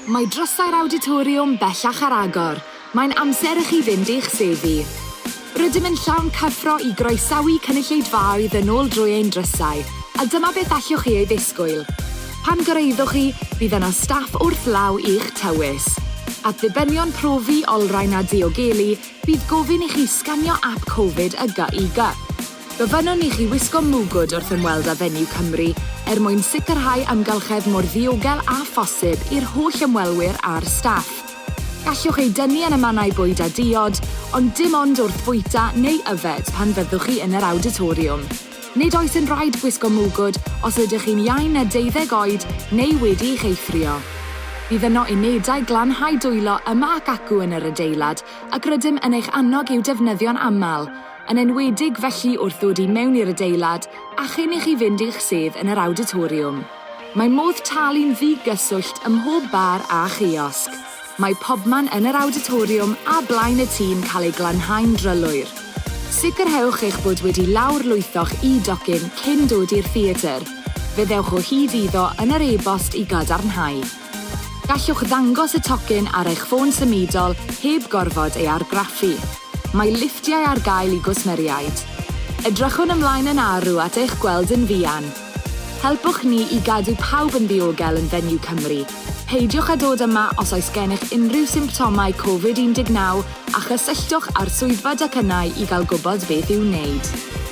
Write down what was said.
Mae drysau'r auditoriwm bellach ar agor. Mae'n amser i chi fynd i'ch seddi. Rydym yn llawn cyffro i groesawu cynulleidfaoedd yn ôl drwy ein drysau, a dyma beth allwch chi ei ddisgwyl. Pan gyrraeddwch chi, bydd yna staff wrth law i'ch tywys. At ddibynion profi olrhain a diogelu, bydd gofyn i chi sganio ap Covid y GIG. Gofynnwn i chi wisgo mwgwd wrth ymweld â Fenyw Cymru mwyn sicrhau amgylchedd mor ddiogel a phosib i'r holl ymwelwyr a'r staff. Gallwch ei dynnu yn y mannau bwyd a diod, ond dim ond wrth bwyta neu yfed pan fyddwch chi yn yr auditoriwm. Nid oes yn rhaid gwisgo mwgwd os ydych chi'n iau na 12 oed neu wedi eich eithrio. Bydd yno unedau glanhau dwylo yma ac acw yn yr adeilad ac rydym yn eich annog i'w defnyddio'n aml, yn enwedig felly wrth ddod i mewn i'r adeilad a chyn i chi fynd i'ch sedd yn yr auditoriwm. Mae modd talu'n ddigyswllt ym mhob bar a chiosg. Mae pobman yn yr auditoriwm a blaen y tîm cael ei glanhau'n drylwyr. Sicrhewch eich bod wedi lawrlwytho'ch docyn cyn dod i'r theatr. Fyddewch o hyd iddo yn yr e-bost i gadarnhau. Gallwch ddangos y tocyn ar eich ffôn symudol heb gorfod ei argraffu. Mae liftiau ar gael i gwsmeriaid. Edrychwn ymlaen yn arw at eich gweld yn fuan. Helpwch ni i gadw pawb yn ddiogel yn Fenyw Cymru. Peidiwch â dod yma os oes gennych unrhyw symptomau Covid-19 a chysylltwch â'r swyddfa docynnau i gael gwybod beth i'w wneud.